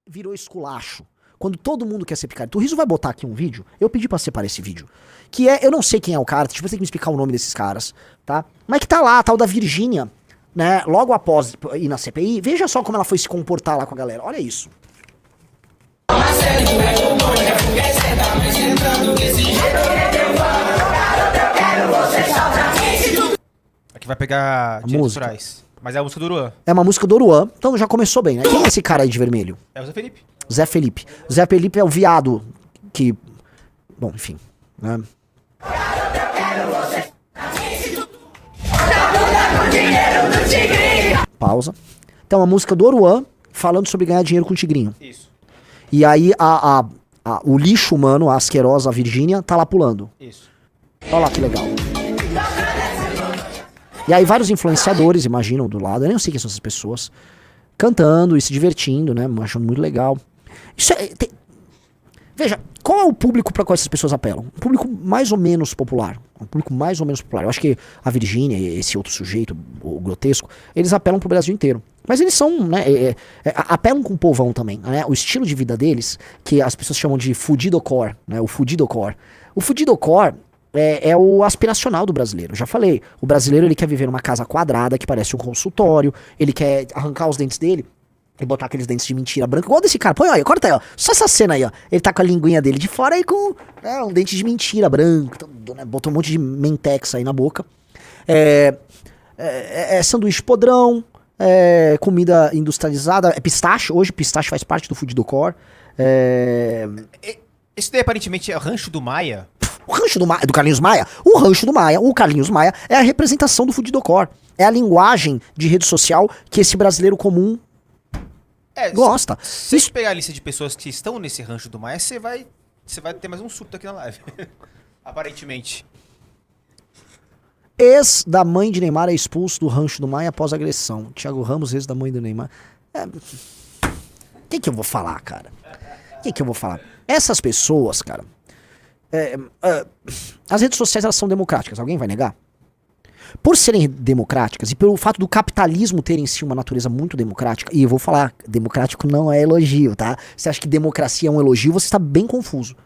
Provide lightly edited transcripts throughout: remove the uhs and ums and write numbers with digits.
virou esculacho. Quando todo mundo quer ser picareta. O Riso vai botar aqui um vídeo. Eu pedi pra separar esse vídeo. Que é, eu não sei quem é o cara, tipo, você tem que me explicar o nome desses caras, tá? Mas que tá lá, a tal da Virgínia, né? Logo após ir na CPI, veja só como ela foi se comportar lá com a galera. Olha isso. Aqui vai pegar direitos autorais. Mas é a música do Oruan. É uma música do Oruan, então já começou bem, né? Quem é esse cara aí de vermelho? É o Zé Felipe. Zé Felipe. Zé Felipe é o viado que... Bom, enfim, né? Pausa. Então, a música do Oruan falando sobre ganhar dinheiro com o tigrinho. Isso. E aí o lixo humano, a asquerosa Virgínia, tá lá pulando. Isso. Olha lá que legal. E aí vários influenciadores, imaginam, do lado, eu nem sei quem são essas pessoas, cantando e se divertindo, né? Achando muito legal. Isso é... Veja, qual é o público para qual essas pessoas apelam? Um público mais ou menos popular. Um público mais ou menos popular. Eu acho que a Virgínia e esse outro sujeito, o grotesco, eles apelam pro Brasil inteiro. Mas eles são, né, apelam com o povão também, né? O estilo de vida deles, que as pessoas chamam de fudidocore, né? O fudidocore. O fudidocore é o aspiracional do brasileiro. Eu já falei, o brasileiro ele quer viver numa casa quadrada que parece um consultório, ele quer arrancar os dentes dele e botar aqueles dentes de mentira branca, igual desse cara. Põe aí, corta aí, ó. Só essa cena aí, ó. Ele tá com a linguinha dele de fora e com um dente de mentira branco, né? Botou um monte de mentex aí na boca. Sanduíche podrão, comida industrializada, é pistache. Hoje pistache faz parte do fudidocore. Esse daí aparentemente é o Rancho do Maia. O Rancho do Carlinhos Maia? O Rancho do Maia, o Carlinhos Maia, é a representação do fudidocore. É a linguagem de rede social que esse brasileiro comum gosta. Se você pegar a lista de pessoas que estão nesse Rancho do Maia, você vai ter mais um surto aqui na live. Aparentemente. Ex da mãe de Neymar é expulso do Rancho do Maia após agressão. Thiago Ramos, ex da mãe do Neymar. Quem que eu vou falar, cara? Quem que eu vou falar? Essas pessoas, cara... as redes sociais, elas são democráticas. Alguém vai negar? Por serem democráticas e pelo fato do capitalismo ter em si uma natureza muito democrática, e eu vou falar, democrático não é elogio, tá? Você acha que democracia é um elogio, você está bem confuso.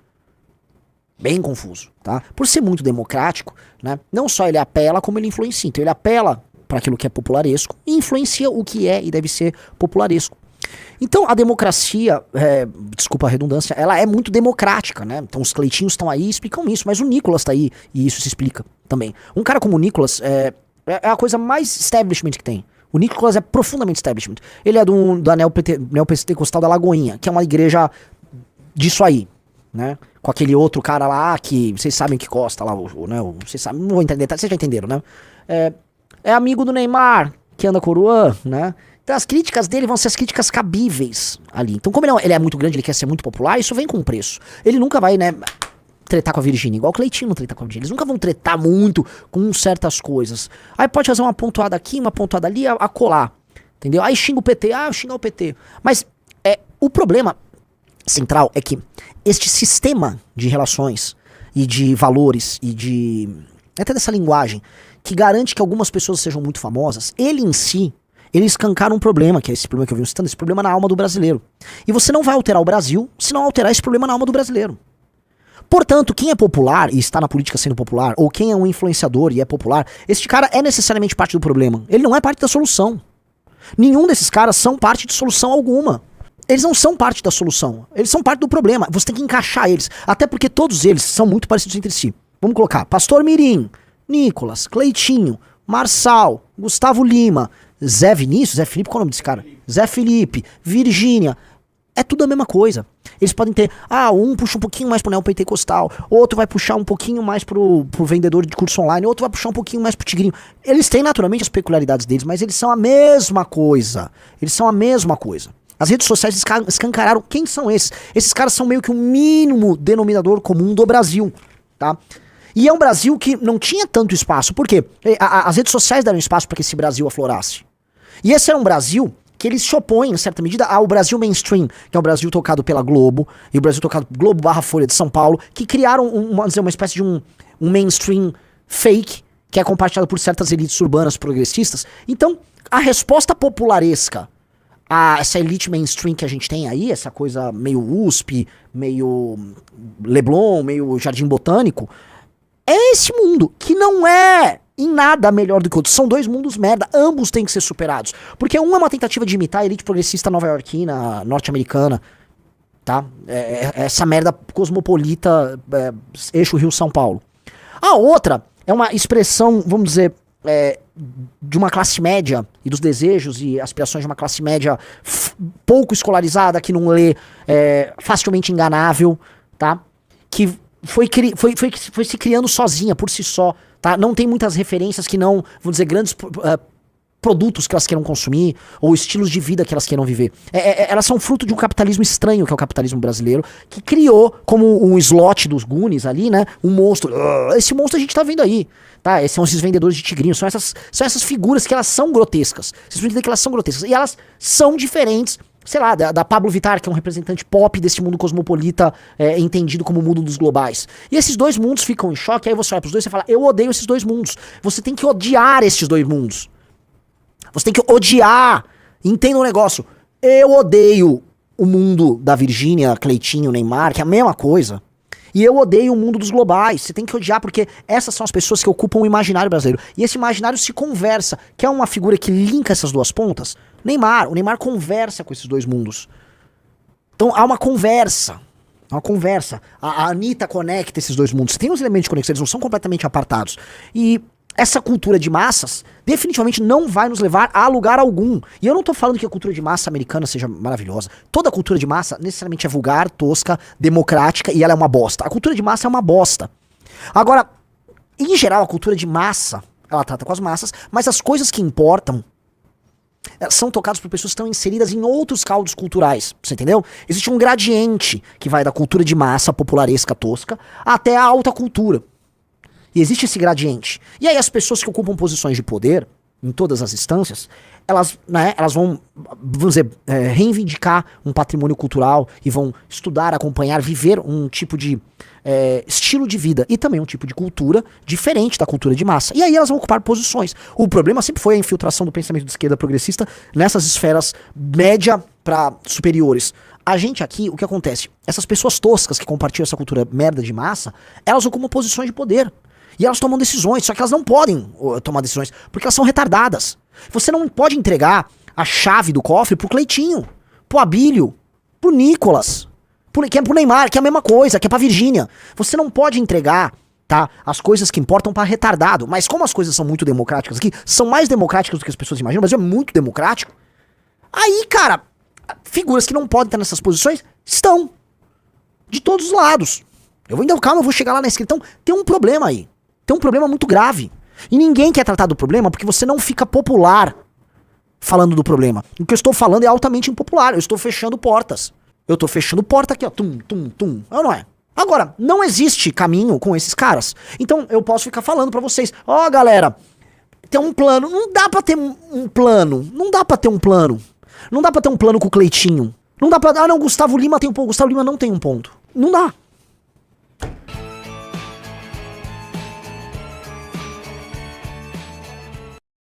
Bem confuso, tá? Por ser muito democrático, né? Não só ele apela, como ele influencia. Então ele apela para aquilo que é popularesco e influencia o que é e deve ser popularesco. Então a democracia, desculpa a redundância, ela é muito democrática, né? Então os Cleitinhos estão aí e explicam isso, mas o Nicolas tá aí e isso se explica também. Um cara como o Nicolas é a coisa mais establishment que tem. O Nicolas é profundamente establishment. Ele é da Neopentecostal da Lagoinha, que é uma igreja disso aí, né? Com aquele outro cara lá que vocês sabem que gosta lá, né? Vocês sabem, não vou entender, vocês já entenderam, né? É amigo do Neymar, que anda com o Oruan, né? Então as críticas dele vão ser as críticas cabíveis ali. Então como ele é muito grande, ele quer ser muito popular, isso vem com preço. Ele nunca vai, né, tretar com a Virgínia, igual o Cleitinho não treta com a Virgínia. Eles nunca vão tretar muito com certas coisas. Aí pode fazer uma pontuada aqui, uma pontuada ali, a colar. Entendeu? Aí xinga o PT, xinga o PT. Mas o problema central é que este sistema de relações e de valores e de... até dessa linguagem que garante que algumas pessoas sejam muito famosas, ele em si... ele escancara um problema, que é esse problema que eu venho citando, esse problema na alma do brasileiro. E você não vai alterar o Brasil se não alterar esse problema na alma do brasileiro. Portanto, quem é popular e está na política sendo popular, ou quem é um influenciador e é popular, este cara é necessariamente parte do problema. Ele não é parte da solução. Nenhum desses caras são parte de solução alguma. Eles não são parte da solução. Eles são parte do problema. Você tem que encaixar eles. Até porque todos eles são muito parecidos entre si. Vamos colocar Pastor Mirim, Nicolas, Cleitinho, Marçal, Gustavo Lima, Zé Vinícius, Zé Felipe, qual é o nome desse cara? Zé Felipe, Virgínia, é tudo a mesma coisa. Eles podem ter, um puxa um pouquinho mais pro neopentecostal, outro vai puxar um pouquinho mais pro vendedor de curso online, outro vai puxar um pouquinho mais pro tigrinho. Eles têm naturalmente as peculiaridades deles, mas eles são a mesma coisa. Eles são a mesma coisa. As redes sociais escancararam quem são esses. Esses caras são meio que o mínimo denominador comum do Brasil, tá? E é um Brasil que não tinha tanto espaço. Por quê? As redes sociais deram espaço para que esse Brasil aflorasse. E esse era um Brasil que eles se opõem, em certa medida, ao Brasil mainstream, que é o Brasil tocado pela Globo, e o Brasil tocado Globo / Folha de São Paulo, que criaram uma espécie de um mainstream fake, que é compartilhado por certas elites urbanas progressistas. Então, a resposta popularesca essa elite mainstream que a gente tem aí, essa coisa meio USP, meio Leblon, meio Jardim Botânico, é esse mundo, que não é em nada melhor do que o outro. São dois mundos merda, ambos têm que ser superados. Porque um é uma tentativa de imitar a elite progressista nova-iorquina, norte-americana, tá? Essa merda cosmopolita, eixo Rio-São Paulo. A outra é uma expressão, vamos dizer, de uma classe média e dos desejos e aspirações de uma classe média pouco escolarizada, que não lê, facilmente enganável, tá? Que foi se criando sozinha, por si só, tá? Não tem muitas referências que não, vamos dizer, grandes produtos que elas queiram consumir, ou estilos de vida que elas queiram viver. Elas são fruto de um capitalismo estranho, que é o capitalismo brasileiro, que criou, como um slot dos Goonies ali, né, um monstro. Esse monstro a gente tá vendo aí, tá? Esses são esses vendedores de tigrinhos, são essas figuras que elas são grotescas. Vocês precisam entender que elas são grotescas. E elas são diferentes, sei lá, da Pablo Vittar, que é um representante pop desse mundo cosmopolita, entendido como o mundo dos globais. E esses dois mundos ficam em choque, aí você olha pros dois e fala, eu odeio esses dois mundos. Você tem que odiar esses dois mundos. Você tem que odiar. Entenda um negócio. Eu odeio o mundo da Virgínia, Cleitinho, Neymar, que é a mesma coisa. E eu odeio o mundo dos globais. Você tem que odiar porque essas são as pessoas que ocupam o imaginário brasileiro. E esse imaginário se conversa. Que é uma figura que linka essas duas pontas? Neymar. O Neymar conversa com esses dois mundos. Então há uma conversa. Uma conversa. A Anitta conecta esses dois mundos. Tem uns elementos de conexão, eles não são completamente apartados. E essa cultura de massas definitivamente não vai nos levar a lugar algum. E eu não tô falando que a cultura de massa americana seja maravilhosa. Toda cultura de massa necessariamente é vulgar, tosca, democrática e ela é uma bosta. A cultura de massa é uma bosta. Agora, em geral, a cultura de massa, ela trata com as massas, mas as coisas que importam são tocadas por pessoas que estão inseridas em outros caldos culturais, você entendeu? Existe um gradiente que vai da cultura de massa, popularesca, tosca, até a alta cultura. E existe esse gradiente. E aí as pessoas que ocupam posições de poder, em todas as instâncias, elas vão, vamos dizer, reivindicar um patrimônio cultural e vão estudar, acompanhar, viver um tipo de estilo de vida e também um tipo de cultura diferente da cultura de massa. E aí elas vão ocupar posições. O problema sempre foi a infiltração do pensamento de esquerda progressista nessas esferas média para superiores. A gente aqui, o que acontece? Essas pessoas toscas que compartilham essa cultura merda de massa, elas ocupam posições de poder. E elas tomam decisões, só que elas não podem tomar decisões, porque elas são retardadas. Você não pode entregar a chave do cofre pro Cleitinho, pro Abílio, pro Nicolas, que é pro Neymar, que é a mesma coisa, que é pra Virgínia. Você não pode entregar, tá, as coisas que importam pra retardado. Mas como as coisas são muito democráticas aqui, são mais democráticas do que as pessoas imaginam, mas é muito democrático. Aí, cara, figuras que não podem estar nessas posições estão. De todos os lados. Calma, eu vou chegar lá na esquerda. Então, tem um problema aí. Tem um problema muito grave. E ninguém quer tratar do problema porque você não fica popular falando do problema. O que eu estou falando é altamente impopular. Eu estou fechando portas. Eu estou fechando porta aqui, ó. Tum, tum, tum. É ou não é? Agora, não existe caminho com esses caras. Então, eu posso ficar falando pra vocês. Ó, galera, tem um plano. Não dá pra ter um plano. Não dá pra ter um plano. Não dá pra ter um plano com o Cleitinho. Não dá pra... Ah, não, Gustavo Lima tem um ponto. Gustavo Lima não tem um ponto. Não dá.